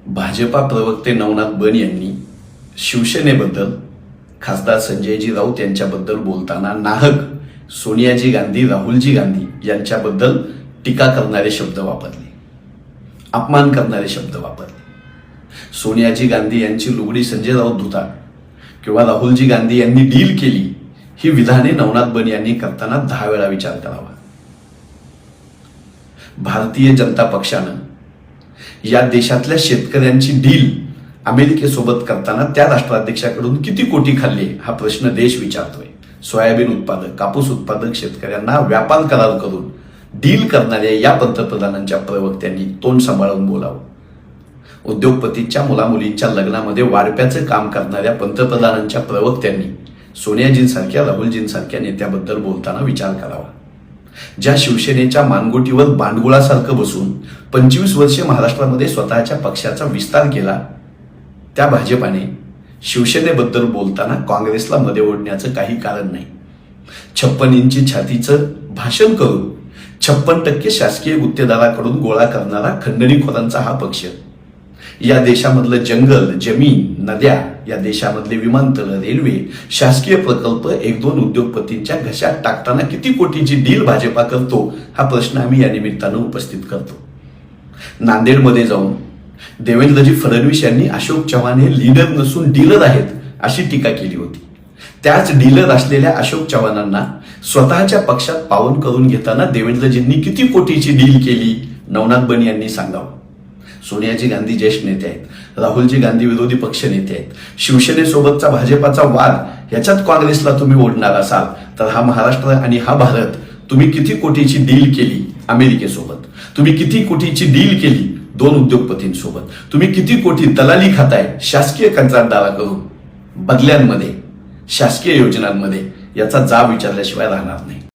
भाजपा प्रवक्ते नवनाथ बन यांनी शिवसेनेबद्दल खासदार संजयजी राऊत यांच्याबद्दल बोलताना नाहक सोनियाजी गांधी, राहुलजी गांधी यांच्याबद्दल टीका करणारे शब्द वापरले, अपमान करणारे शब्द वापरले. सोनियाजी गांधी यांची लुगडी संजय राऊत धुतात किंवा राहुलजी गांधी यांनी डील केली, ही विधाने नवनाथ बन यांनी करताना 10 वेळा विचार करावा. भारतीय जनता पक्षानं या देशातल्या शेतकऱ्यांची डील अमेरिकेसोबत करताना त्या राष्ट्राध्यक्षाकडून किती कोटी खाल्ले हा प्रश्न देश विचारतोय. सोयाबीन उत्पादक, कापूस उत्पादक शेतकऱ्यांना व्यापार करार करून डील करणाऱ्या या पंतप्रधानांच्या प्रवक्त्यांनी तोंड सांभाळून बोलावं. उद्योगपतींच्या मुलामुलींच्या लग्नामध्ये वाढप्याचं काम करणाऱ्या पंतप्रधानांच्या प्रवक्त्यांनी सोनियाजींसारख्या, राहुलजींसारख्या नेत्याबद्दल बोलताना विचार करावा. ज्या शिवसेनेच्या मानगुटीवर बांडगुळासारखं बसून 25 वर्षे महाराष्ट्रामध्ये स्वतःच्या पक्षाचा विस्तार केला, त्या भाजपाने शिवसेनेबद्दल बोलताना काँग्रेसला मध्ये ओढण्याचं काही कारण नाही. 56 इंची छातीचं भाषण करून 56% शासकीय गुत्तेदाराकडून गोळा करणारा खंडणीखोरांचा हा पक्ष या देशामधलं जंगल, जमीन, नद्या, या देशामधले विमानतळ, रेल्वे, शासकीय प्रकल्प 1-2 उद्योगपतींच्या घशात टाकताना किती कोटीची डील भाजपा करतो हा प्रश्न आम्ही या निमित्तानं उपस्थित करतो. नांदेडमध्ये जाऊन देवेंद्रजी फडणवीस यांनी अशोक चव्हाण हे लीडर नसून डीलर आहेत अशी टीका केली होती. त्याच डीलर असलेल्या अशोक चव्हाणांना स्वतःच्या पक्षात पावन करून घेताना देवेंद्रजींनी किती कोटीची डील केली नवनाथ बन यांनी सांगावं. सोनियाजी गांधी ज्येष्ठ नेते आहेत, राहुलजी गांधी विरोधी पक्ष नेते आहेत. शिवसेनेसोबतचा भाजपाचा वाद ह्याच्यात काँग्रेसला तुम्ही ओढणार असाल तर हा महाराष्ट्र आणि हा भारत तुम्ही किती कोटीची डील केली अमेरिकेसोबत, तुम्ही किती कोटीची डील केली 2 उद्योगपतींसोबत, तुम्ही किती कोटी दलाली खाताय शासकीय कंत्राटदाराकडून बदल्यांमध्ये, शासकीय योजनांमध्ये, याचा जाब विचारल्याशिवाय राहणार नाही.